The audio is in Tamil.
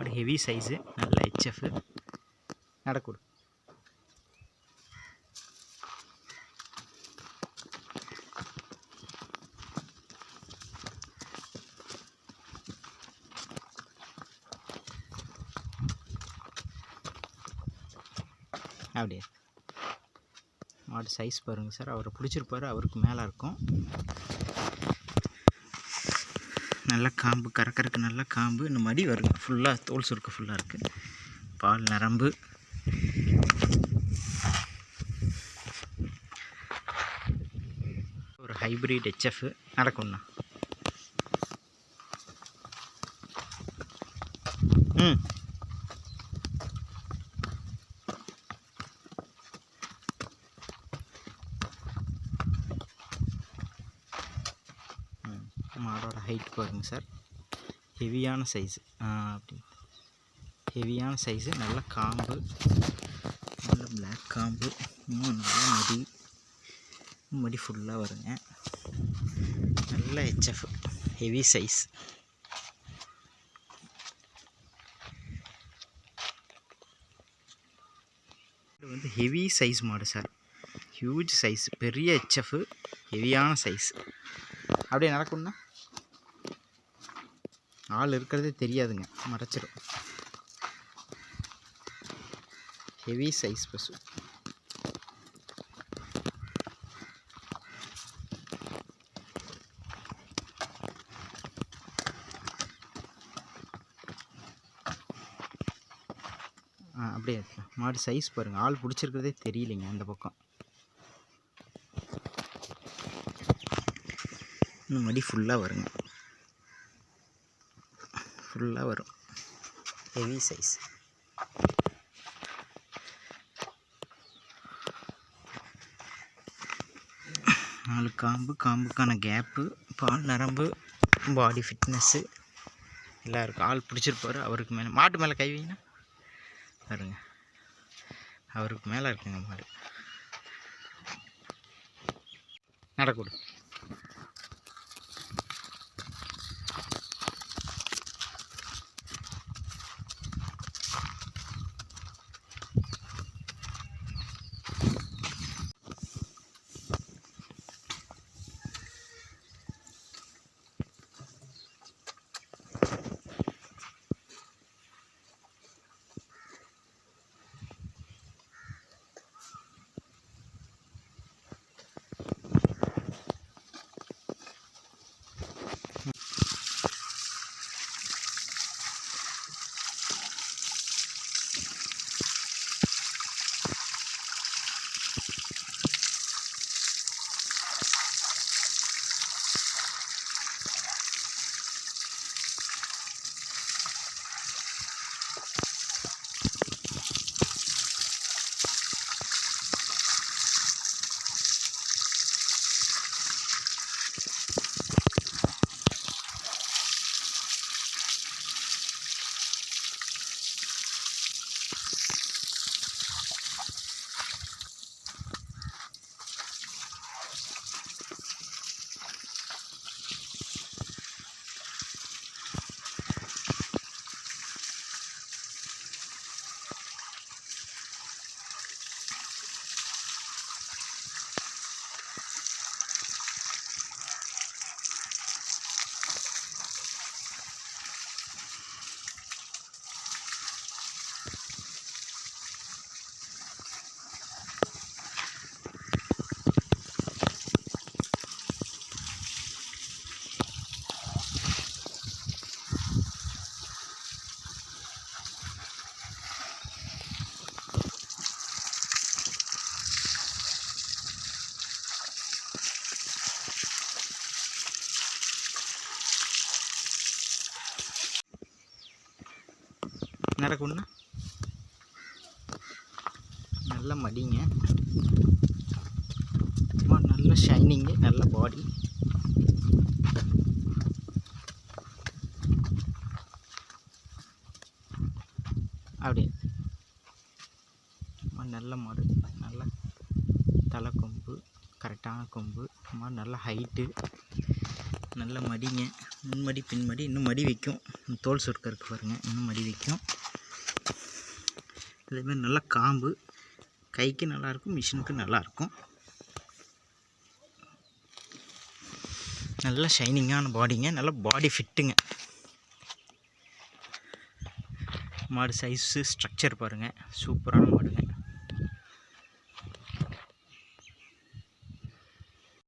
மாடு ஹெவி சைஸு, நல்ல ஹெச்எஃப். நடக்கூடு. அப்படியே மாடு சைஸ் பாருங்கள் சார். அவரை பிடிச்சிருப்பாரு, அவருக்கு மேலே இருக்கும். நல்ல காம்பு, கறக்கறக்கு நல்ல காம்பு. இந்த மடி வருங்க, ஃபுல்லாக தோல் சுருக்கு ஃபுல்லாக இருக்குது. பால் நரம்பு. ஒரு ஹைப்ரிட் ஹெச்எஃப். நடக்கும்ண்ணா. மாடோட ஹைட் பாருங்கள் சார். ஹெவியான சைஸு. அப்படி ஹெவியான சைஸு, நல்ல காம்பு, நல்ல பிளாக் காம்பு. நல்ல மடி ஃபுல்லாக வருங்க. நல்ல ஹெச்எஃப், ஹெவி சைஸ். இது வந்து ஹெவி சைஸ் மாடு சார். ஹியூஜ் சைஸ், பெரிய ஹெச்எஃப், ஹெவியான சைஸ். அப்படியே நடக்கும்னா ஆள் இருக்கிறதே தெரியாதுங்க, மறைச்சிடும். ஹெவி சைஸ் பசு. அப்படியே மாடு சைஸ் பாருங்கள். ஆள் பிடிச்சிருக்கிறதே தெரியலைங்க அந்த பக்கம். இன்னும் மடி ஃபுல்லாக வருங்க, ஃபுல்லாக வரும். Heavy size. நாலு காம்பு, காம்புக்கான கேப்பு, பால் நரம்பு, பாடி ஃபிட்னஸ்ஸு எல்லாம் இருக்குது. ஆள் பிடிச்சிருப்பாரு, அவருக்கு மேலே. மாட்டு மேலே கை வைங்கன்னா பாருங்க, அவருக்கு மேலே இருக்குங்க மாடு. நடக்கூடும். நடக்கும்னா நல்ல மடிங்க, நல்ல ஷைனிங்கு, நல்ல பாடி. அப்படியே நல்ல மாடு, நல்ல தலை கொம்பு, கரெக்டான கொம்பு, நல்ல ஹைட்டு, நல்ல மடிங்க. முன்மடி பின்மடி இன்னும் மடி வைக்கும். தோல் சுருக்க இருக்குது பாருங்கள், இன்னும் மடி வைக்கும். இதேமாதிரி நல்லா காம்பு, கைக்கு நல்லாயிருக்கும், மிஷினுக்கு நல்லாயிருக்கும். நல்ல ஷைனிங்கான பாடிங்க, நல்ல பாடி ஃபிட்டுங்க. மாடு சைஸு ஸ்ட்ரக்சர் பாருங்கள், சூப்பரான மாடுங்க.